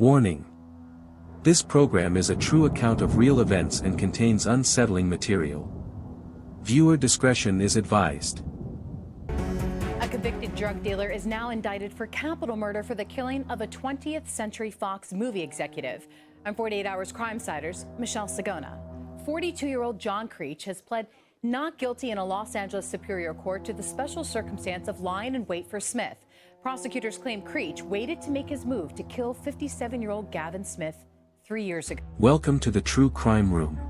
Warning. This program is a true account of real events and contains unsettling material. Viewer discretion is advised. A convicted drug dealer is now indicted for capital murder for the killing of a 20th Century Fox movie executive. I'm 48 Hours Crime-Siders, Michelle Sagona. 42-year-old John Creech has pled not guilty in a Los Angeles Superior Court to the special circumstance of lying in wait for Smith. Prosecutors claim Creech waited to make his move to kill 57-year-old Gavin Smith 3 years ago. Welcome to the True Crime Room.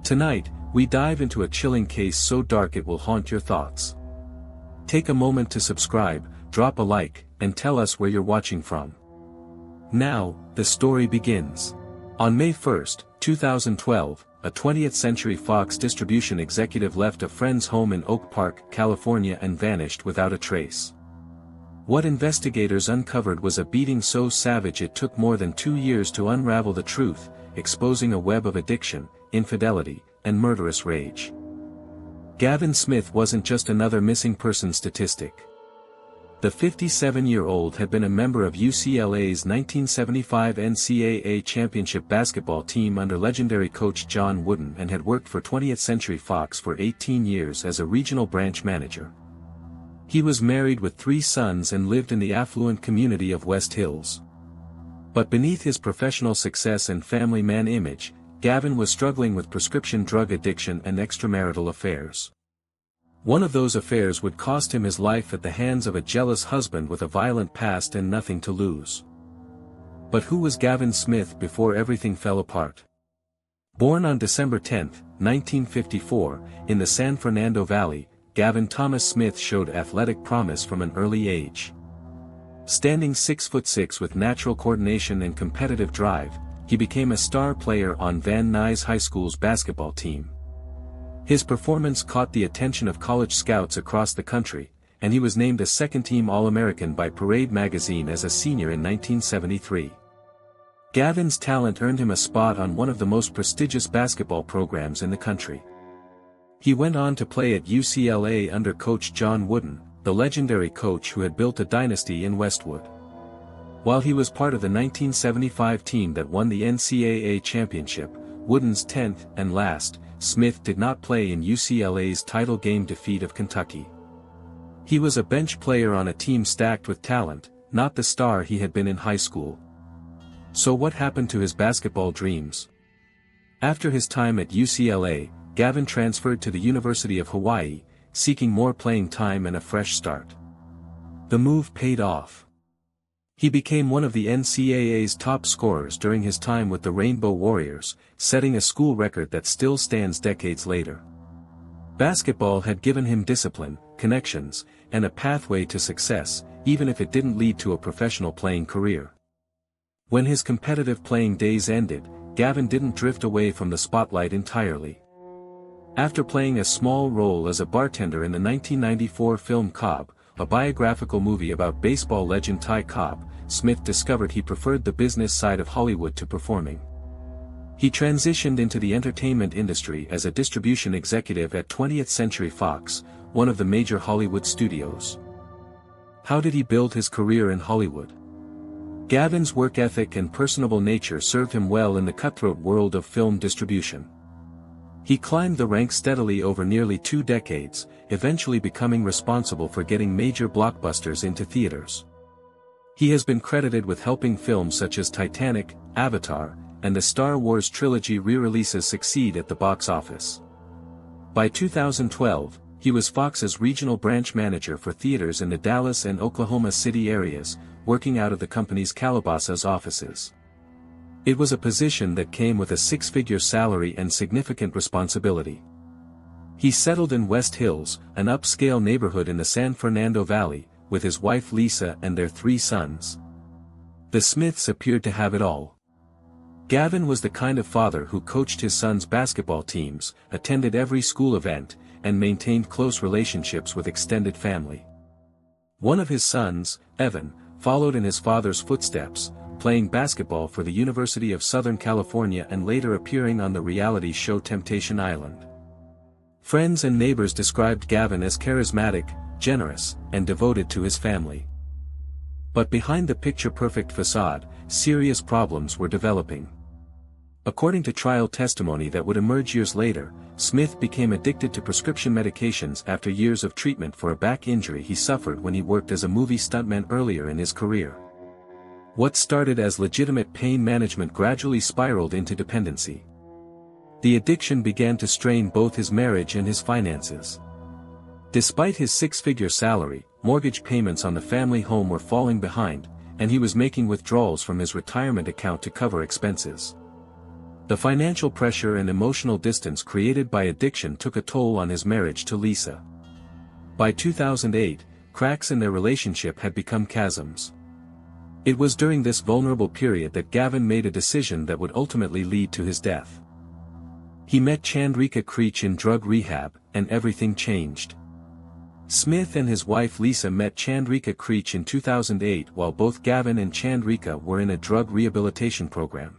Tonight, we dive into a chilling case so dark it will haunt your thoughts. Take a moment to subscribe, drop a like, and tell us where you're watching from. Now, the story begins. On May 1, 2012, a 20th Century Fox distribution executive left a friend's home in Oak Park, California and vanished without a trace. What investigators uncovered was a beating so savage it took more than 2 years to unravel the truth, exposing a web of addiction, infidelity, and murderous rage. Gavin Smith wasn't just another missing person statistic. The 57-year-old had been a member of UCLA's 1975 NCAA championship basketball team under legendary coach John Wooden and had worked for 20th Century Fox for 18 years as a regional branch manager. He was married with 3 sons and lived in the affluent community of West Hills. But beneath his professional success and family man image, Gavin was struggling with prescription drug addiction and extramarital affairs. One of those affairs would cost him his life at the hands of a jealous husband with a violent past and nothing to lose. But who was Gavin Smith before everything fell apart? Born on December 10, 1954, in the San Fernando Valley, Gavin Thomas Smith showed athletic promise from an early age. Standing 6'6" with natural coordination and competitive drive, he became a star player on Van Nuys High School's basketball team. His performance caught the attention of college scouts across the country, and he was named a second-team All-American by Parade magazine as a senior in 1973. Gavin's talent earned him a spot on one of the most prestigious basketball programs in the country. He went on to play at UCLA under coach John Wooden, the legendary coach who had built a dynasty in Westwood. While he was part of the 1975 team that won the NCAA championship, Wooden's 10th and last, Smith did not play in UCLA's title game defeat of Kentucky. He was a bench player on a team stacked with talent, not the star he had been in high school. So what happened to his basketball dreams? After his time at UCLA, Gavin transferred to the University of Hawaii, seeking more playing time and a fresh start. The move paid off. He became one of the NCAA's top scorers during his time with the Rainbow Warriors, setting a school record that still stands decades later. Basketball had given him discipline, connections, and a pathway to success, even if it didn't lead to a professional playing career. When his competitive playing days ended, Gavin didn't drift away from the spotlight entirely. After playing a small role as a bartender in the 1994 film Cobb, a biographical movie about baseball legend Ty Cobb, Smith discovered he preferred the business side of Hollywood to performing. He transitioned into the entertainment industry as a distribution executive at 20th Century Fox, one of the major Hollywood studios. How did he build his career in Hollywood? Gavin's work ethic and personable nature served him well in the cutthroat world of film distribution. He climbed the ranks steadily over nearly 2 decades, eventually becoming responsible for getting major blockbusters into theaters. He has been credited with helping films such as Titanic, Avatar, and the Star Wars trilogy re-releases succeed at the box office. By 2012, he was Fox's regional branch manager for theaters in the Dallas and Oklahoma City areas, working out of the company's Calabasas offices. It was a position that came with a 6-figure salary and significant responsibility. He settled in West Hills, an upscale neighborhood in the San Fernando Valley, with his wife Lisa and their 3 sons. The Smiths appeared to have it all. Gavin was the kind of father who coached his sons' basketball teams, attended every school event, and maintained close relationships with extended family. One of his sons, Evan, followed in his father's footsteps, playing basketball for the University of Southern California and later appearing on the reality show Temptation Island. Friends and neighbors described Gavin as charismatic, generous, and devoted to his family. But behind the picture-perfect facade, serious problems were developing. According to trial testimony that would emerge years later, Smith became addicted to prescription medications after years of treatment for a back injury he suffered when he worked as a movie stuntman earlier in his career. What started as legitimate pain management gradually spiraled into dependency. The addiction began to strain both his marriage and his finances. Despite his six-figure salary, mortgage payments on the family home were falling behind, and he was making withdrawals from his retirement account to cover expenses. The financial pressure and emotional distance created by addiction took a toll on his marriage to Lisa. By 2008, cracks in their relationship had become chasms. It was during this vulnerable period that Gavin made a decision that would ultimately lead to his death. He met Chandrika Creech in drug rehab, and everything changed. Smith and his wife Lisa met Chandrika Creech in 2008 while both Gavin and Chandrika were in a drug rehabilitation program.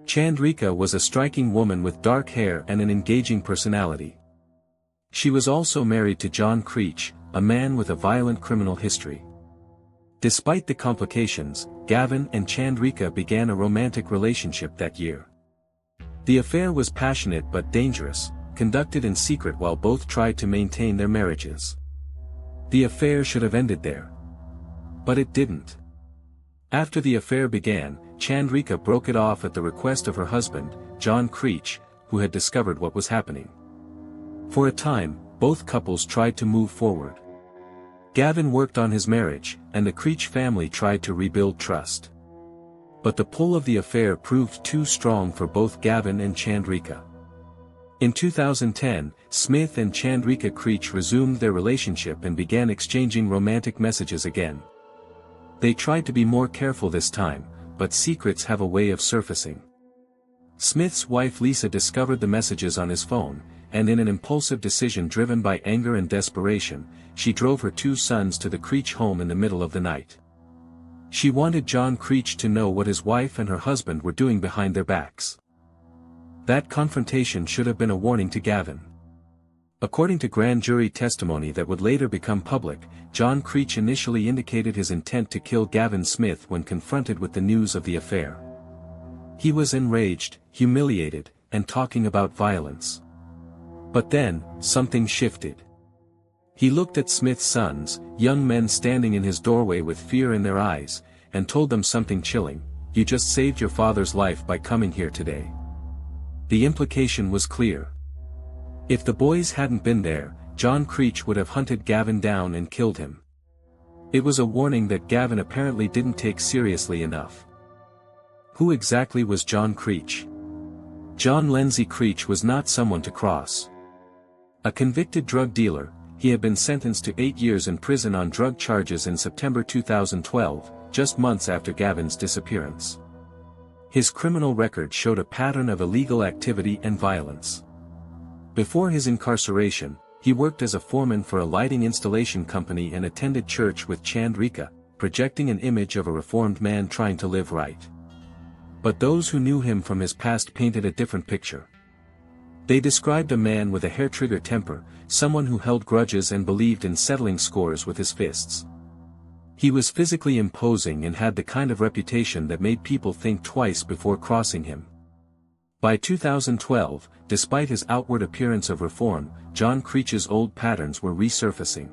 Chandrika was a striking woman with dark hair and an engaging personality. She was also married to John Creech, a man with a violent criminal history. Despite the complications, Gavin and Chandrika began a romantic relationship that year. The affair was passionate but dangerous, conducted in secret while both tried to maintain their marriages. The affair should have ended there. But it didn't. After the affair began, Chandrika broke it off at the request of her husband, John Creech, who had discovered what was happening. For a time, both couples tried to move forward. Gavin worked on his marriage, and the Creech family tried to rebuild trust. But the pull of the affair proved too strong for both Gavin and Chandrika. In 2010, Smith and Chandrika Creech resumed their relationship and began exchanging romantic messages again. They tried to be more careful this time, but secrets have a way of surfacing. Smith's wife Lisa discovered the messages on his phone, and in an impulsive decision driven by anger and desperation, she drove her two sons to the Creech home in the middle of the night. She wanted John Creech to know what his wife and her husband were doing behind their backs. That confrontation should have been a warning to Gavin. According to grand jury testimony that would later become public, John Creech initially indicated his intent to kill Gavin Smith when confronted with the news of the affair. He was enraged, humiliated, and talking about violence. But then, something shifted. He looked at Smith's sons, young men standing in his doorway with fear in their eyes, and told them something chilling: "You just saved your father's life by coming here today." The implication was clear. If the boys hadn't been there, John Creech would have hunted Gavin down and killed him. It was a warning that Gavin apparently didn't take seriously enough. Who exactly was John Creech? John Lindsay Creech was not someone to cross. A convicted drug dealer, he had been sentenced to 8 years in prison on drug charges in September 2012, just months after Gavin's disappearance. His criminal record showed a pattern of illegal activity and violence. Before his incarceration, he worked as a foreman for a lighting installation company and attended church with Chandrika, projecting an image of a reformed man trying to live right. But those who knew him from his past painted a different picture. They described a man with a hair-trigger temper, someone who held grudges and believed in settling scores with his fists. He was physically imposing and had the kind of reputation that made people think twice before crossing him. By 2012, despite his outward appearance of reform, John Creech's old patterns were resurfacing.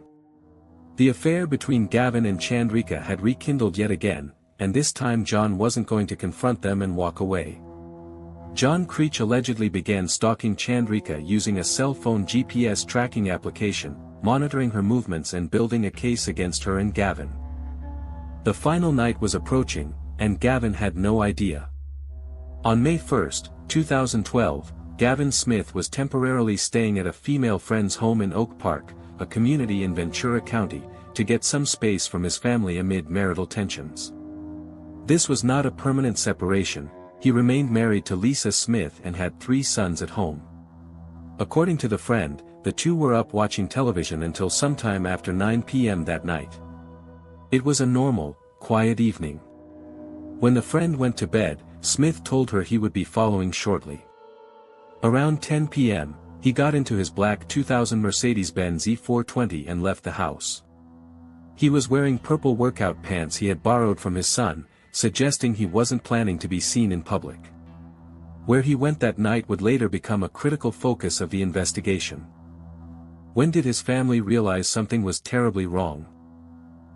The affair between Gavin and Chandrika had rekindled yet again, and this time John wasn't going to confront them and walk away. John Creech allegedly began stalking Chandrika using a cell phone GPS tracking application, monitoring her movements and building a case against her and Gavin. The final night was approaching, and Gavin had no idea. On May 1, 2012, Gavin Smith was temporarily staying at a female friend's home in Oak Park, a community in Ventura County, to get some space from his family amid marital tensions. This was not a permanent separation. He remained married to Lisa Smith and had 3 sons at home. According to the friend, the two were up watching television until sometime after 9 p.m. that night. It was a normal, quiet evening. When the friend went to bed, Smith told her he would be following shortly. Around 10 p.m., he got into his black 2000 Mercedes-Benz E420 and left the house. He was wearing purple workout pants he had borrowed from his son, suggesting he wasn't planning to be seen in public. Where he went that night would later become a critical focus of the investigation. When did his family realize something was terribly wrong?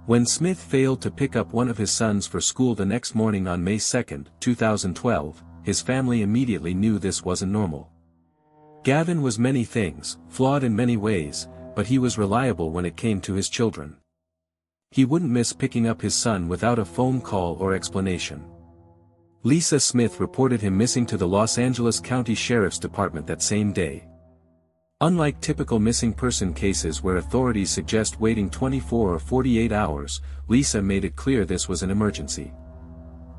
When Smith failed to pick up one of his sons for school the next morning on May 2, 2012, his family immediately knew this wasn't normal. Gavin was many things, flawed in many ways, but he was reliable when it came to his children. He wouldn't miss picking up his son without a phone call or explanation. Lisa Smith reported him missing to the Los Angeles County Sheriff's Department that same day. Unlike typical missing person cases where authorities suggest waiting 24 or 48 hours, Lisa made it clear this was an emergency.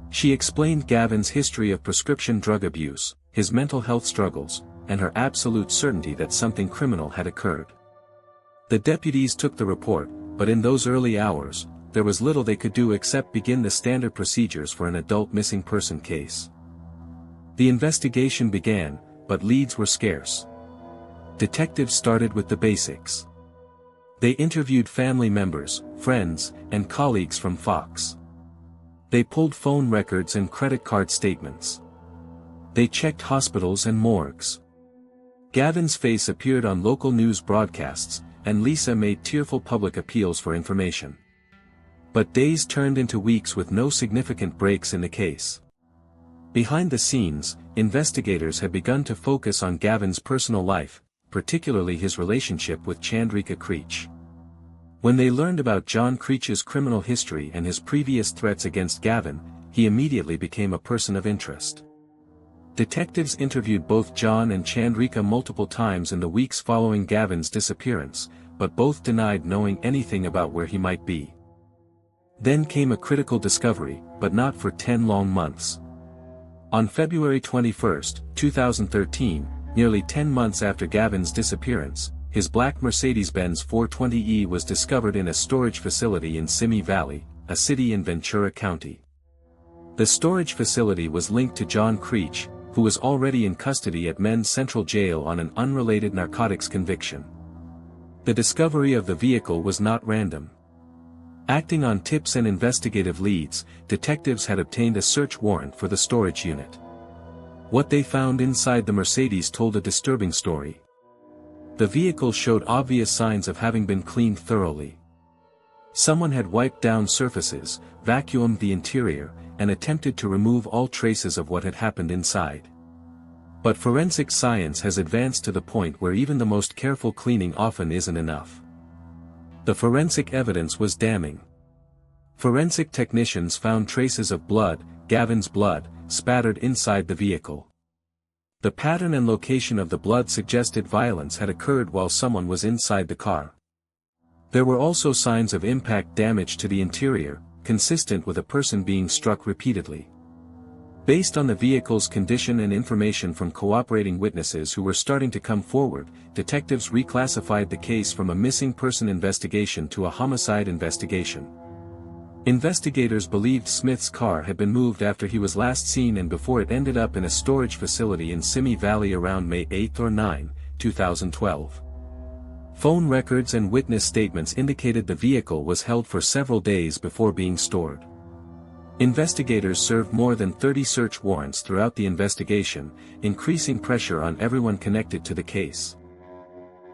She explained Gavin's history of prescription drug abuse, his mental health struggles, and her absolute certainty that something criminal had occurred. The deputies took the report, but in those early hours, there was little they could do except begin the standard procedures for an adult missing person case. The investigation began, but leads were scarce. Detectives started with the basics. They interviewed family members, friends, and colleagues from Fox. They pulled phone records and credit card statements. They checked hospitals and morgues. Gavin's face appeared on local news broadcasts, and Lisa made tearful public appeals for information. But days turned into weeks with no significant breaks in the case. Behind the scenes, investigators had begun to focus on Gavin's personal life, particularly his relationship with Chandrika Creech. When they learned about John Creech's criminal history and his previous threats against Gavin, he immediately became a person of interest. Detectives interviewed both John and Chandrika multiple times in the weeks following Gavin's disappearance, but both denied knowing anything about where he might be. Then came a critical discovery, but not for 10 long months. On February 21, 2013, nearly 10 months after Gavin's disappearance, his black Mercedes-Benz 420e was discovered in a storage facility in Simi Valley, a city in Ventura County. The storage facility was linked to John Creech, who was already in custody at Men's Central Jail on an unrelated narcotics conviction. The discovery of the vehicle was not random. Acting on tips and investigative leads, detectives had obtained a search warrant for the storage unit. What they found inside the Mercedes told a disturbing story. The vehicle showed obvious signs of having been cleaned thoroughly. Someone had wiped down surfaces, vacuumed the interior, and attempted to remove all traces of what had happened inside. But forensic science has advanced to the point where even the most careful cleaning often isn't enough. The forensic evidence was damning. Forensic technicians found traces of blood, Gavin's blood, spattered inside the vehicle. The pattern and location of the blood suggested violence had occurred while someone was inside the car. There were also signs of impact damage to the interior, consistent with a person being struck repeatedly. Based on the vehicle's condition and information from cooperating witnesses who were starting to come forward, detectives reclassified the case from a missing person investigation to a homicide investigation. Investigators believed Smith's car had been moved after he was last seen and before it ended up in a storage facility in Simi Valley around May 8 or 9, 2012. Phone records and witness statements indicated the vehicle was held for several days before being stored. Investigators served more than 30 search warrants throughout the investigation, increasing pressure on everyone connected to the case.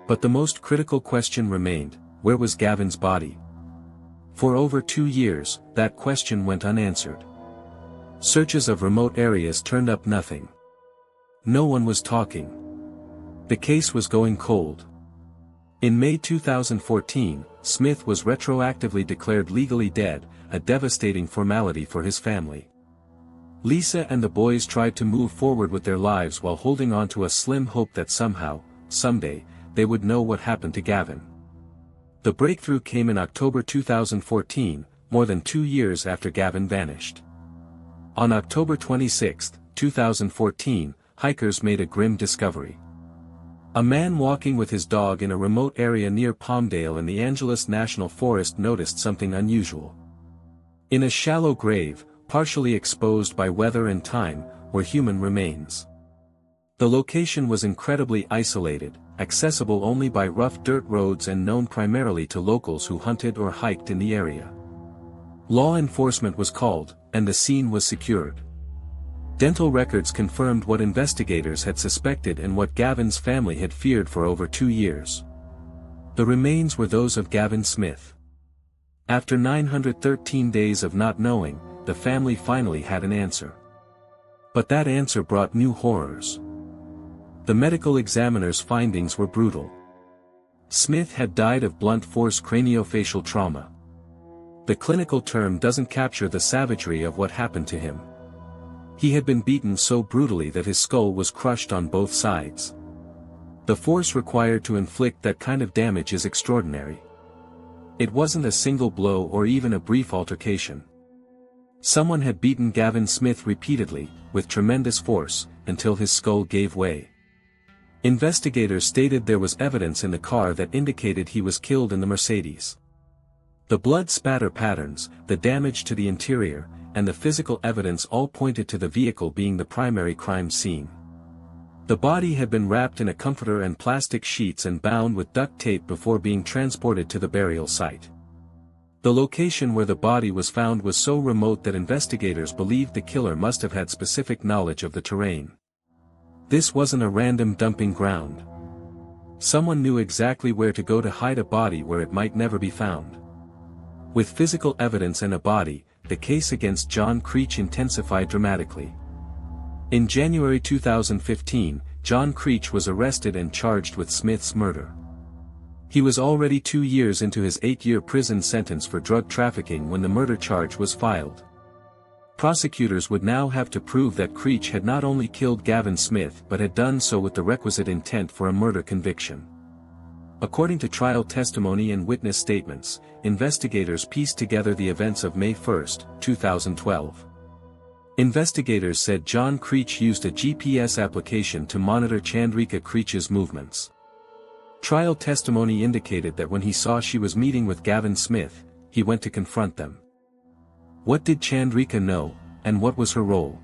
But the most critical question remained: where was Gavin's body? For over 2 years, that question went unanswered. Searches of remote areas turned up nothing. No one was talking. The case was going cold. In May 2014, Smith was retroactively declared legally dead, a devastating formality for his family. Lisa and the boys tried to move forward with their lives while holding on to a slim hope that somehow, someday, they would know what happened to Gavin. The breakthrough came in October 2014, more than 2 years after Gavin vanished. On October 26, 2014, hikers made a grim discovery. A man walking with his dog in a remote area near Palmdale in the Angeles National Forest noticed something unusual. In a shallow grave, partially exposed by weather and time, were human remains. The location was incredibly isolated, accessible only by rough dirt roads and known primarily to locals who hunted or hiked in the area. Law enforcement was called, and the scene was secured. Dental records confirmed what investigators had suspected and what Gavin's family had feared for over 2 years. The remains were those of Gavin Smith. After 913 days of not knowing, the family finally had an answer. But that answer brought new horrors. The medical examiner's findings were brutal. Smith had died of blunt force craniofacial trauma. The clinical term doesn't capture the savagery of what happened to him. He had been beaten so brutally that his skull was crushed on both sides. The force required to inflict that kind of damage is extraordinary. It wasn't a single blow or even a brief altercation. Someone had beaten Gavin Smith repeatedly, with tremendous force, until his skull gave way. Investigators stated there was evidence in the car that indicated he was killed in the Mercedes. The blood spatter patterns, the damage to the interior, and the physical evidence all pointed to the vehicle being the primary crime scene. The body had been wrapped in a comforter and plastic sheets and bound with duct tape before being transported to the burial site. The location where the body was found was so remote that investigators believed the killer must have had specific knowledge of the terrain. This wasn't a random dumping ground. Someone knew exactly where to go to hide a body where it might never be found. With physical evidence and a body, the case against John Creech intensified dramatically. In January 2015, John Creech was arrested and charged with Smith's murder. He was already 2 years into his 8-year prison sentence for drug trafficking when the murder charge was filed. Prosecutors would now have to prove that Creech had not only killed Gavin Smith but had done so with the requisite intent for a murder conviction. According to trial testimony and witness statements, investigators pieced together the events of May 1, 2012. Investigators said John Creech used a GPS application to monitor Chandrika Creech's movements. Trial testimony indicated that when he saw she was meeting with Gavin Smith, he went to confront them. What did Chandrika know, and what was her role?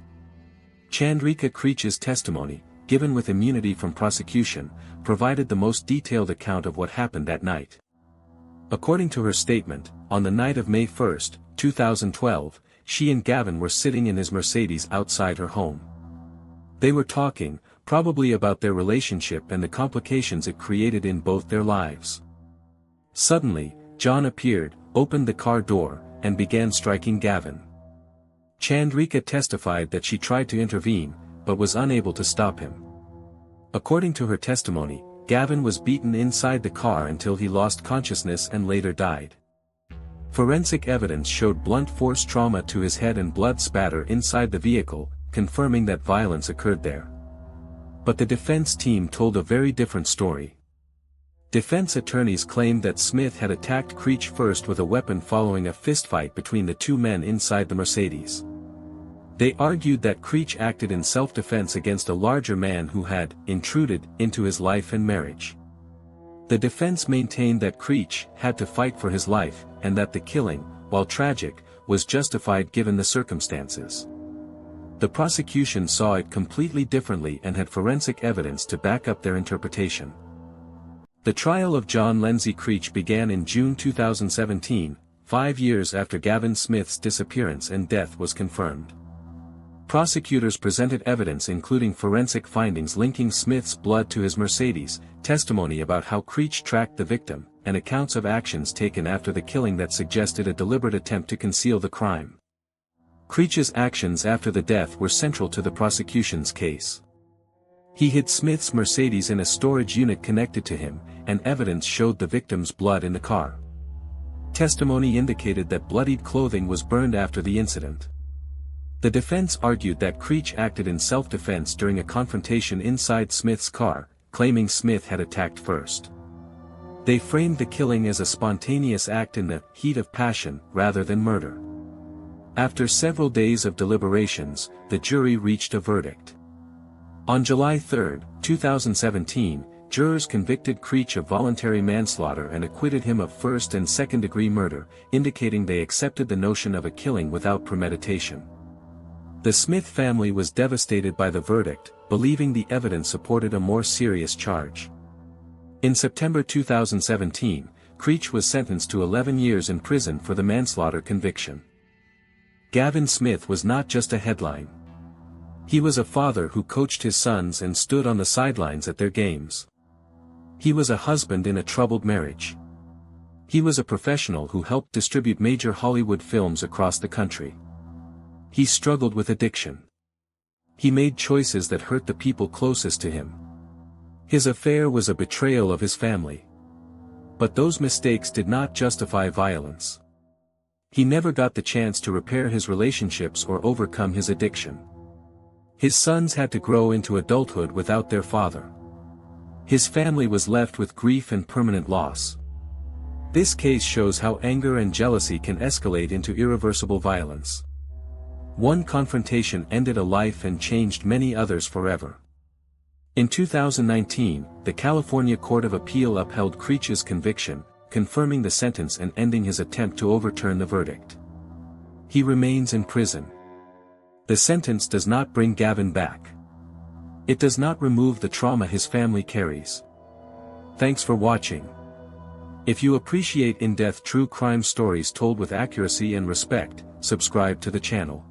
Chandrika Creech's testimony, given with immunity from prosecution, provided the most detailed account of what happened that night. According to her statement, on the night of May 1, 2012, she and Gavin were sitting in his Mercedes outside her home. They were talking, probably about their relationship and the complications it created in both their lives. Suddenly, John appeared, opened the car door, and began striking Gavin. Chandrika testified that she tried to intervene, but was unable to stop him. According to her testimony, Gavin was beaten inside the car until he lost consciousness and later died. Forensic evidence showed blunt force trauma to his head and blood spatter inside the vehicle, confirming that violence occurred there. But the defense team told a very different story. Defense attorneys claimed that Smith had attacked Creech first with a weapon following a fistfight between the two men inside the Mercedes. They argued that Creech acted in self-defense against a larger man who had intruded into his life and marriage. The defense maintained that Creech had to fight for his life, and that the killing, while tragic, was justified given the circumstances. The prosecution saw it completely differently and had forensic evidence to back up their interpretation. The trial of John Creech began in June 2017, 5 years after Gavin Smith's disappearance and death was confirmed. Prosecutors presented evidence including forensic findings linking Smith's blood to his Mercedes, testimony about how Creech tracked the victim, and accounts of actions taken after the killing that suggested a deliberate attempt to conceal the crime. Creech's actions after the death were central to the prosecution's case. He hid Smith's Mercedes in a storage unit connected to him, and evidence showed the victim's blood in the car. Testimony indicated that bloodied clothing was burned after the incident. The defense argued that Creech acted in self-defense during a confrontation inside Smith's car, claiming Smith had attacked first. They framed the killing as a spontaneous act in the heat of passion, rather than murder. After several days of deliberations, the jury reached a verdict. On July 3, 2017, jurors convicted Creech of voluntary manslaughter and acquitted him of first- and second-degree murder, indicating they accepted the notion of a killing without premeditation. The Smith family was devastated by the verdict, believing the evidence supported a more serious charge. In September 2017, Creech was sentenced to 11 years in prison for the manslaughter conviction. Gavin Smith was not just a headline. He was a father who coached his sons and stood on the sidelines at their games. He was a husband in a troubled marriage. He was a professional who helped distribute major Hollywood films across the country. He struggled with addiction. He made choices that hurt the people closest to him. His affair was a betrayal of his family. But those mistakes did not justify violence. He never got the chance to repair his relationships or overcome his addiction. His sons had to grow into adulthood without their father. His family was left with grief and permanent loss. This case shows how anger and jealousy can escalate into irreversible violence. One confrontation ended a life and changed many others forever. In 2019, the California Court of Appeal upheld Creech's conviction, confirming the sentence and ending his attempt to overturn the verdict. He remains in prison. The sentence does not bring Gavin back. It does not remove the trauma his family carries. Thanks for watching. If you appreciate in-depth true crime stories told with accuracy and respect, subscribe to the channel.